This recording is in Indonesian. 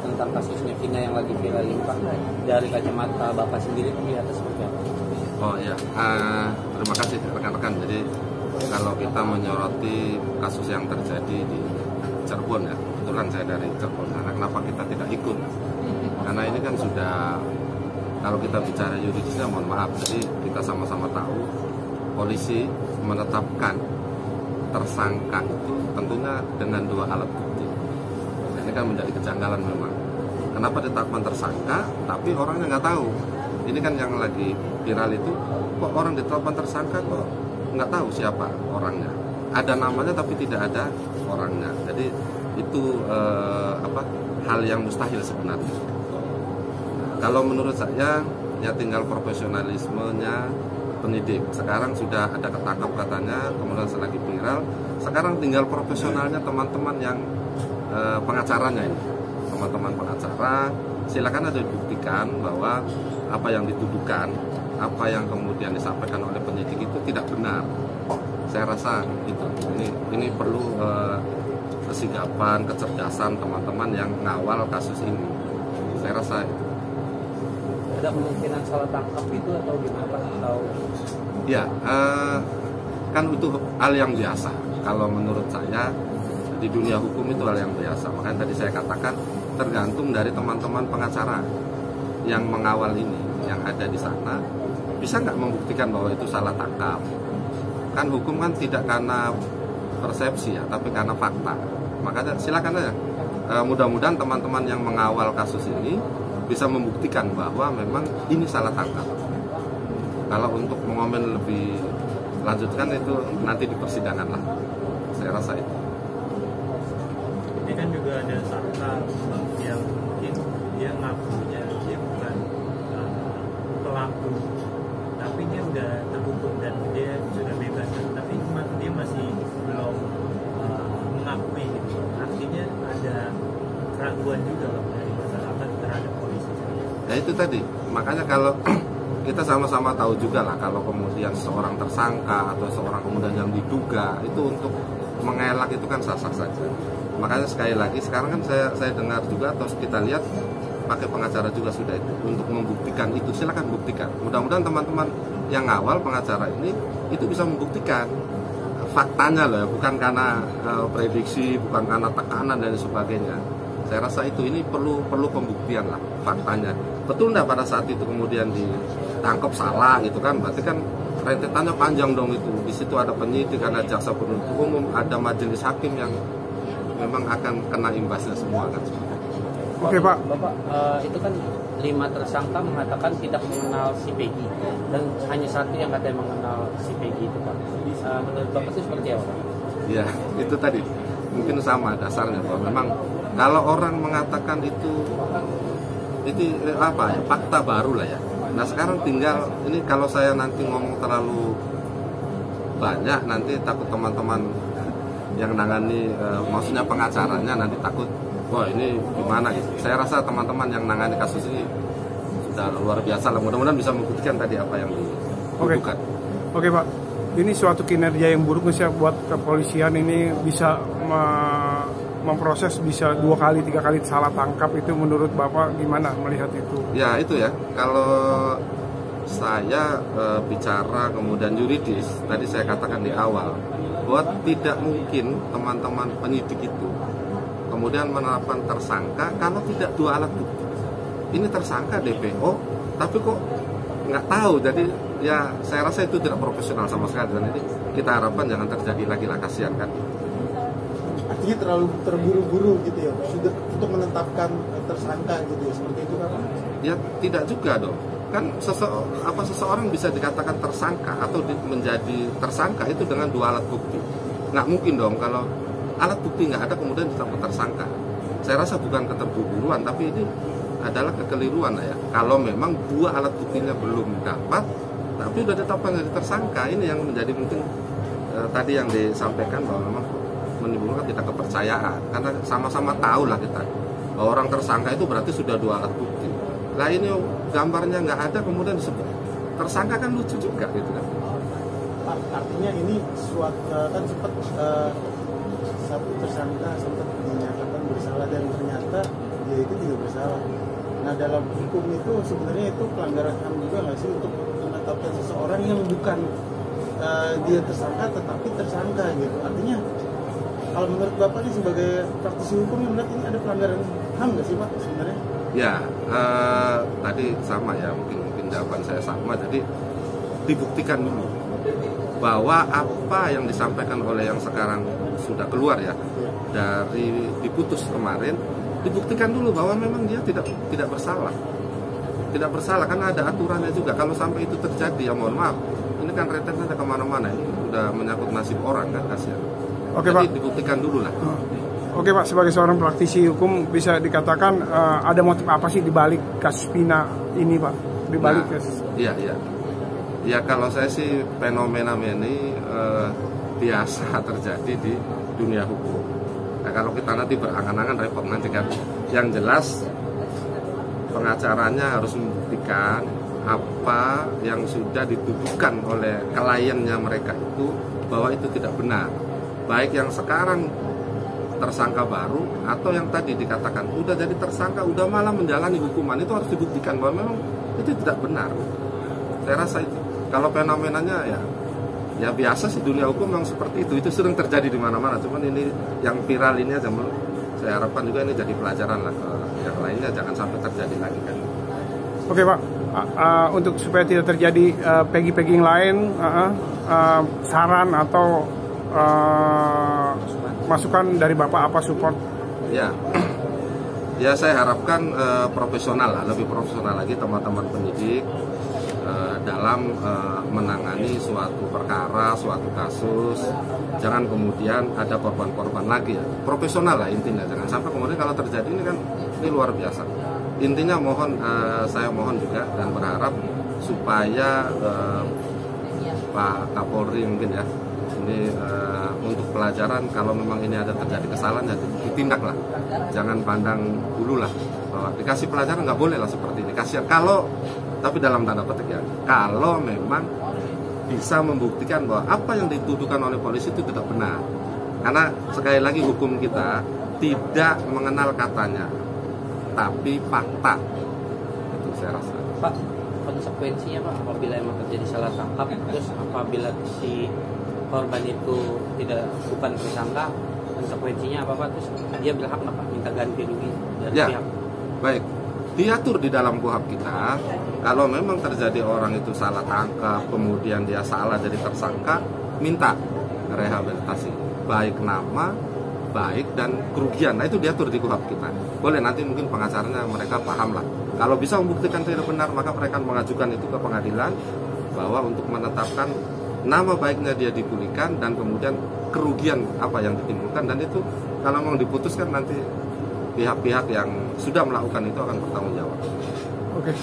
tentang kasusnya Vina yang lagi viral ini Pak, dari kacamata Bapak sendiri melihatnya seperti apa? Oh iya, terima kasih rekan-rekan. Jadi kalau kita menyoroti kasus yang terjadi di Cirebon ya, kebetulan saya dari Cirebon. Karena kenapa kita tidak ikut? Karena ini kan sudah, kalau kita bicara yuridisnya mohon maaf, jadi kita sama-sama tahu polisi menetapkan tersangka itu tentunya dengan 2 alat bukti. Nah, ini kan menjadi kejanggalan memang. Kenapa ditetapkan tersangka, tapi orangnya nggak tahu. Ini kan yang lagi viral itu, kok orang ditetapkan tersangka kok nggak tahu siapa orangnya. Ada namanya tapi tidak ada orangnya. Jadi itu hal yang mustahil sebenarnya. Kalau menurut saya ya tinggal profesionalismenya penyidik. Sekarang sudah ada ketangkap katanya, kemudian selagi viral. Sekarang tinggal profesionalnya teman-teman yang pengacaranya ini. Teman-teman pengacara, silakan aja dibuktikan bahwa apa yang dituduhkan, apa yang kemudian disampaikan oleh penyidik itu tidak benar. Saya rasa itu ini perlu kesigapan, kecerdasan teman-teman yang ngawal kasus ini. Saya rasa itu. Ada kemungkinan salah tangkap itu atau gimana Pak? Atau... Ya, kan itu hal yang biasa. Kalau menurut saya di dunia hukum itu hal yang biasa. Makanya tadi saya katakan tergantung dari teman-teman pengacara yang mengawal ini, yang ada di sana, bisa nggak membuktikan bahwa itu salah tangkap. Kan hukum kan tidak karena persepsi ya, tapi karena fakta. Makanya silakan aja. Mudah-mudahan teman-teman yang mengawal kasus ini bisa membuktikan bahwa memang ini salah tangkap. Kalau untuk mengomen lebih lanjutkan itu nanti di persidangan lah. Saya rasa itu. Ini kan juga ada sangka yang mungkin dia ngakunya dia bukan pelaku, tapi dia udah terhukum dan dia sudah bebas, tapi dia masih belum mengakui gitu. Artinya ada keraguan juga loh dari masyarakat terhadap polisi. Ya itu tadi, makanya kalau kita sama-sama tahu juga lah kalau kemudian seorang tersangka atau seorang kemudian yang diduga itu untuk mengelak itu kan sah-sah saja. Makanya sekali lagi sekarang kan saya dengar juga atau kita lihat pakai pengacara juga sudah itu untuk membuktikan itu. Silakan buktikan. Mudah-mudahan teman-teman yang ngawal pengacara ini itu bisa membuktikan faktanya loh, bukan karena prediksi, bukan karena tekanan dan sebagainya. Saya rasa itu ini perlu pembuktian lah faktanya. Betul nggak pada saat itu kemudian ditangkap salah gitu kan? Berarti kan rentetannya panjang dong itu. Di situ ada penyidik, ada jaksa penuntut umum, ada majelis hakim yang memang akan kena imbasnya semua kan. Oke Pak. Bapak itu kan 5 tersangka mengatakan tidak mengenal si Peggy dan hanya satu yang katanya mengenal si Peggy itu Pak. Menurut Bapak itu seperti apa? Ya itu tadi mungkin sama dasarnya bahwa memang kalau orang mengatakan itu apa ya, fakta baru lah ya. Nah sekarang tinggal ini kalau saya nanti ngomong terlalu banyak nanti takut teman-teman yang nangani maksudnya pengacaranya nanti takut wah ini gimana gitu. Saya rasa teman-teman yang nangani kasus ini sudah luar biasa lah. Mudah-mudahan bisa membuktikan tadi apa yang dibutuhkan. Oke Pak, ini suatu kinerja yang buruk misalnya buat kepolisian ini bisa memproses bisa 2 kali 3 kali salah tangkap, itu menurut Bapak gimana melihat itu? Ya itu ya, kalau saya bicara kemudian yuridis, tadi saya katakan di awal bahwa tidak mungkin teman-teman penyidik itu kemudian menetapkan tersangka kalau tidak 2 alat bukti. Ini tersangka DPO, tapi kok nggak tahu. Jadi ya saya rasa itu tidak profesional sama sekali dan ini kita harapkan jangan terjadi lagi lah, kasihan kan. Artinya terlalu terburu-buru gitu ya, sudah untuk menetapkan tersangka gitu ya, seperti itu kan? Ya tidak juga dong. Kan seseorang bisa dikatakan tersangka atau menjadi tersangka itu dengan 2 alat bukti. Nggak mungkin dong kalau alat bukti nggak ada kemudian ditetapkan tersangka. Saya rasa bukan keterburuan, tapi ini adalah kekeliruan ya. Kalau memang 2 alat buktinya belum dapat, tapi sudah ditetapkan jadi tersangka, ini yang menjadi mungkin tadi yang disampaikan bahwa memang menimbulkan tidak kepercayaan. Karena sama-sama tahu lah kita bahwa orang tersangka itu berarti sudah 2 alat bukti. Nah ini gambarnya nggak ada kemudian disebut tersangka, kan lucu juga gitu kan. Artinya ini kan sempat satu tersangka sempat dinyatakan bersalah dan ternyata dia itu tidak bersalah. Nah dalam hukum itu sebenarnya itu pelanggaran HAM juga nggak sih untuk menetapkan seseorang yang bukan dia tersangka tetapi tersangka gitu. Artinya kalau menurut Bapak nih sebagai praktisi hukum yang melihat ini ada pelanggaran HAM nggak sih Pak sebenarnya? Ya, tadi sama ya, mungkin jawaban saya sama. Jadi dibuktikan dulu bahwa apa yang disampaikan oleh yang sekarang sudah keluar ya dari diputus kemarin, dibuktikan dulu bahwa memang dia tidak bersalah. Tidak bersalah karena ada aturannya juga. Kalau sampai itu terjadi ya mohon maaf, ini kan rentetannya kemana-mana, ini udah menyangkut nasib orang kan, kasihan. Oke, jadi Pak. dibuktikan dulu lah. Oke Pak, sebagai seorang praktisi hukum bisa dikatakan ada motif apa sih dibalik kasus Pina ini Pak? Dibalik kasus? Iya. Ya kalau saya sih fenomena ini biasa terjadi di dunia hukum. Nah kalau kita nanti berangan-angan repot nanti kan. Yang jelas pengacaranya harus membuktikan apa yang sudah dituduhkan oleh kliennya mereka itu bahwa itu tidak benar. Baik yang sekarang tersangka baru atau yang tadi dikatakan udah jadi tersangka, udah malah menjalani hukuman, itu harus dibuktikan bahwa memang itu tidak benar. Saya rasa itu. Kalau fenomenanya ya biasa sih dunia hukum memang seperti itu sering terjadi di mana-mana. Cuman ini yang viral ini aja, saya harapkan juga ini jadi pelajaran lah ke yang lainnya, jangan sampai terjadi lagi kan. Oke Pak, untuk supaya tidak terjadi pegi-pegi yang lain, saran atau masukan dari Bapak apa support? Ya saya harapkan profesional lah, lebih profesional lagi teman-teman penyidik dalam menangani suatu perkara, suatu kasus. Jangan kemudian ada korban-korban lagi ya. Profesional lah intinya, jangan sampai kemudian kalau terjadi ini kan ini luar biasa. Intinya saya mohon juga dan berharap supaya Pak Kapolri mungkin ya ini untuk pelajaran, kalau memang ini ada terjadi kesalahan ya ditindak lah, jangan pandang dulu lah bahwa dikasih pelajaran, nggak boleh lah seperti ini. Kasihan kalau, tapi dalam tanda petik ya, kalau memang bisa membuktikan bahwa apa yang dituduhkan oleh polisi itu tidak benar. Karena sekali lagi hukum kita tidak mengenal katanya, tapi fakta. Itu saya rasa. Pak, konsekuensinya Pak apabila emang terjadi salah tangkap, terus apabila si korban itu bukan tersangka, konsekuensinya apa Pak? Terus dia berhak nggak Pak minta ganti rugi dari pihak? Baik, diatur di dalam KUHP kita. Kalau memang terjadi orang itu salah tangkap, kemudian dia salah jadi tersangka, minta rehabilitasi, baik nama, baik dan kerugian. Nah itu diatur di KUHP kita. Boleh nanti mungkin pengacaranya mereka paham lah. Kalau bisa membuktikan tidak benar, maka mereka mengajukan itu ke pengadilan bahwa untuk menetapkan nama baiknya dia dipulihkan dan kemudian kerugian apa yang ditimbulkan, dan itu kalau memang diputuskan nanti pihak-pihak yang sudah melakukan itu akan bertanggung jawab. Oke.